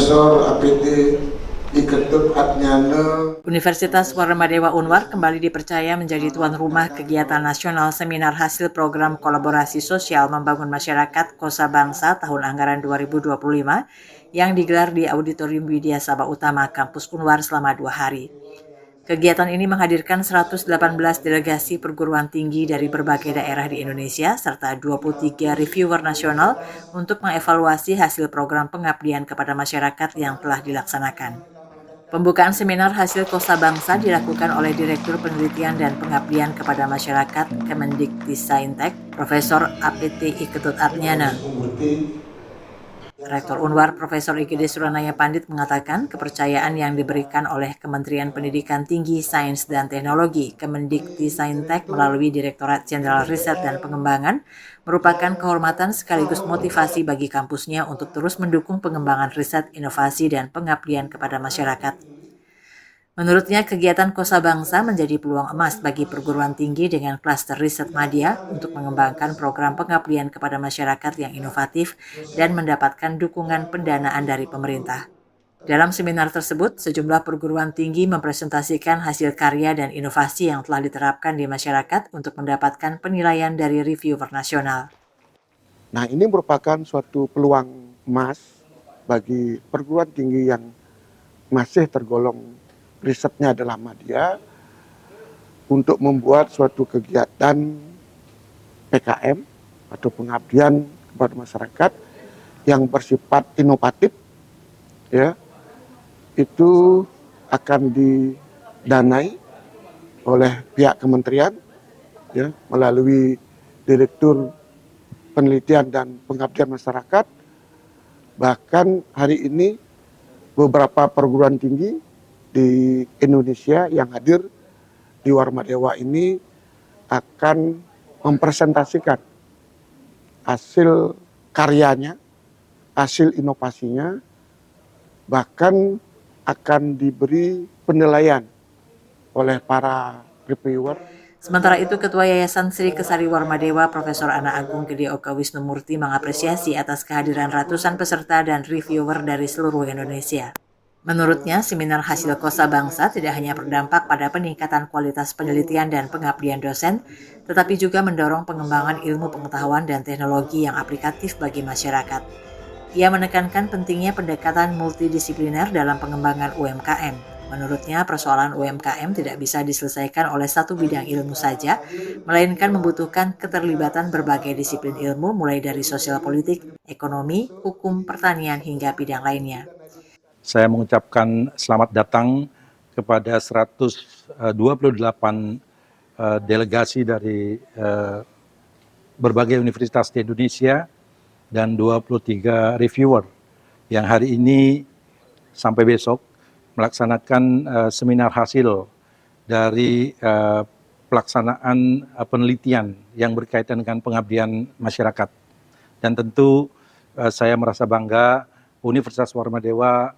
Profesor APT Iketut Atnyana. Universitas Warmadewa Unwar kembali dipercaya menjadi tuan rumah kegiatan nasional seminar hasil program kolaborasi sosial membangun masyarakat Kosa Bangsa tahun anggaran 2025 yang digelar di Auditorium Widya Sabah Utama Kampus Unwar selama 2 hari. Kegiatan ini menghadirkan 118 delegasi perguruan tinggi dari berbagai daerah di Indonesia serta 23 reviewer nasional untuk mengevaluasi hasil program pengabdian kepada masyarakat yang telah dilaksanakan. Pembukaan seminar hasil Kosa Bangsa dilakukan oleh Direktur Penelitian dan Pengabdian kepada Masyarakat Kemendikbudristek, Profesor APT Iketut Atnyana. Rektor Unwar Profesor IGD Suranaya Pandit mengatakan kepercayaan yang diberikan oleh Kementerian Pendidikan Tinggi, Sains dan Teknologi Kemendikbudristek melalui Direktorat Jenderal Riset dan Pengembangan merupakan kehormatan sekaligus motivasi bagi kampusnya untuk terus mendukung pengembangan riset, inovasi, dan pengabdian kepada masyarakat. Menurutnya, kegiatan Kosa Bangsa menjadi peluang emas bagi perguruan tinggi dengan klaster riset madya untuk mengembangkan program pengabdian kepada masyarakat yang inovatif dan mendapatkan dukungan pendanaan dari pemerintah. Dalam seminar tersebut, sejumlah perguruan tinggi mempresentasikan hasil karya dan inovasi yang telah diterapkan di masyarakat untuk mendapatkan penilaian dari reviewer nasional. Nah, ini merupakan suatu peluang emas bagi perguruan tinggi yang masih tergolong risetnya adalah madya untuk membuat suatu kegiatan PKM atau pengabdian kepada masyarakat yang bersifat inovatif, ya, itu akan didanai oleh pihak kementerian, ya, melalui Direktur Penelitian dan Pengabdian Masyarakat. Bahkan hari ini beberapa perguruan tinggi di Indonesia yang hadir di Warmadewa ini akan mempresentasikan hasil karyanya, hasil inovasinya, bahkan akan diberi penilaian oleh para reviewer. Sementara itu, Ketua Yayasan Sri Kesari Warmadewa Profesor Ana Agung Gede Oka Wisnumurti mengapresiasi atas kehadiran ratusan peserta dan reviewer dari seluruh Indonesia. Menurutnya, seminar hasil Kosa Bangsa tidak hanya berdampak pada peningkatan kualitas penelitian dan pengabdian dosen, tetapi juga mendorong pengembangan ilmu pengetahuan dan teknologi yang aplikatif bagi masyarakat. Ia menekankan pentingnya pendekatan multidisipliner dalam pengembangan UMKM. Menurutnya, persoalan UMKM tidak bisa diselesaikan oleh satu bidang ilmu saja, melainkan membutuhkan keterlibatan berbagai disiplin ilmu mulai dari sosial politik, ekonomi, hukum, pertanian, hingga bidang lainnya. Saya mengucapkan selamat datang kepada 128 delegasi dari berbagai universitas di Indonesia dan 23 reviewer yang hari ini sampai besok melaksanakan seminar hasil dari pelaksanaan penelitian yang berkaitan dengan pengabdian masyarakat. Dan tentu saya merasa bangga Universitas Warmadewa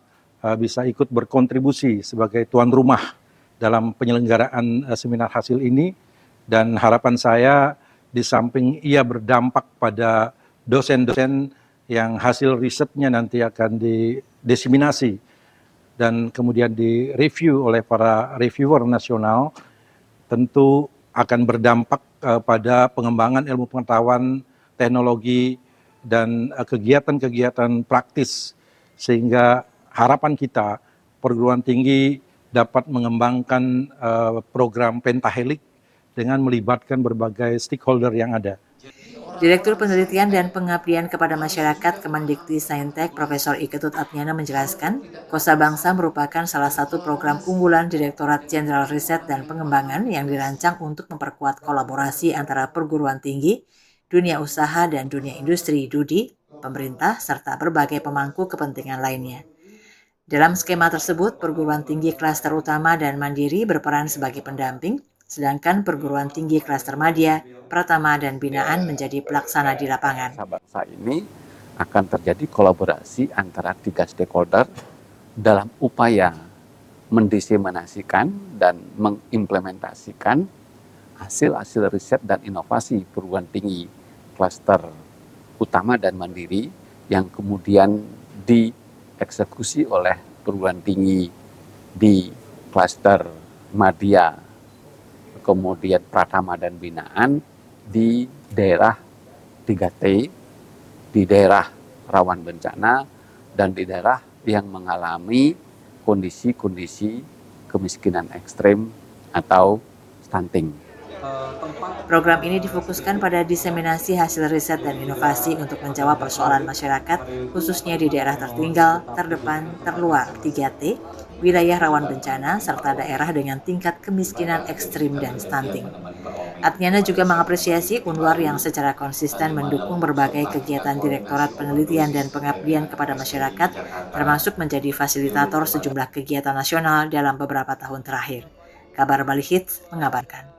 bisa ikut berkontribusi sebagai tuan rumah dalam penyelenggaraan seminar hasil ini, dan harapan saya di samping ia berdampak pada dosen-dosen yang hasil risetnya nanti akan didiseminasi dan kemudian direview oleh para reviewer nasional, tentu akan berdampak pada pengembangan ilmu pengetahuan, teknologi, dan kegiatan-kegiatan praktis, sehingga harapan kita perguruan tinggi dapat mengembangkan program pentahelik dengan melibatkan berbagai stakeholder yang ada. Direktur Penelitian dan Pengabdian kepada Masyarakat Kemendikbudristek Profesor Iketut Atnyana menjelaskan, Kosa Bangsa merupakan salah satu program unggulan Direktorat Jenderal Riset dan Pengembangan yang dirancang untuk memperkuat kolaborasi antara perguruan tinggi, dunia usaha dan dunia industri (DUDI), pemerintah, serta berbagai pemangku kepentingan lainnya. Dalam skema tersebut, perguruan tinggi klaster utama dan mandiri berperan sebagai pendamping, sedangkan perguruan tinggi klaster madya, pratama, dan binaan menjadi pelaksana di lapangan. Bangsa ini akan terjadi kolaborasi antara 3 stakeholder dalam upaya mendiseminasikan dan mengimplementasikan hasil-hasil riset dan inovasi perguruan tinggi klaster utama dan mandiri yang kemudian dieksekusi oleh perguruan tinggi di klaster Madya, kemudian Pratama dan Binaan di daerah 3T, di daerah rawan bencana, dan di daerah yang mengalami kondisi-kondisi kemiskinan ekstrem atau stunting. Program ini difokuskan pada diseminasi hasil riset dan inovasi untuk menjawab persoalan masyarakat, khususnya di daerah tertinggal, terdepan, terluar 3T, wilayah rawan bencana, serta daerah dengan tingkat kemiskinan ekstrim dan stunting. Adnyana juga mengapresiasi Unwar yang secara konsisten mendukung berbagai kegiatan Direktorat Penelitian dan Pengabdian kepada masyarakat, termasuk menjadi fasilitator sejumlah kegiatan nasional dalam beberapa tahun terakhir. Kabar Bali Hits mengabarkan.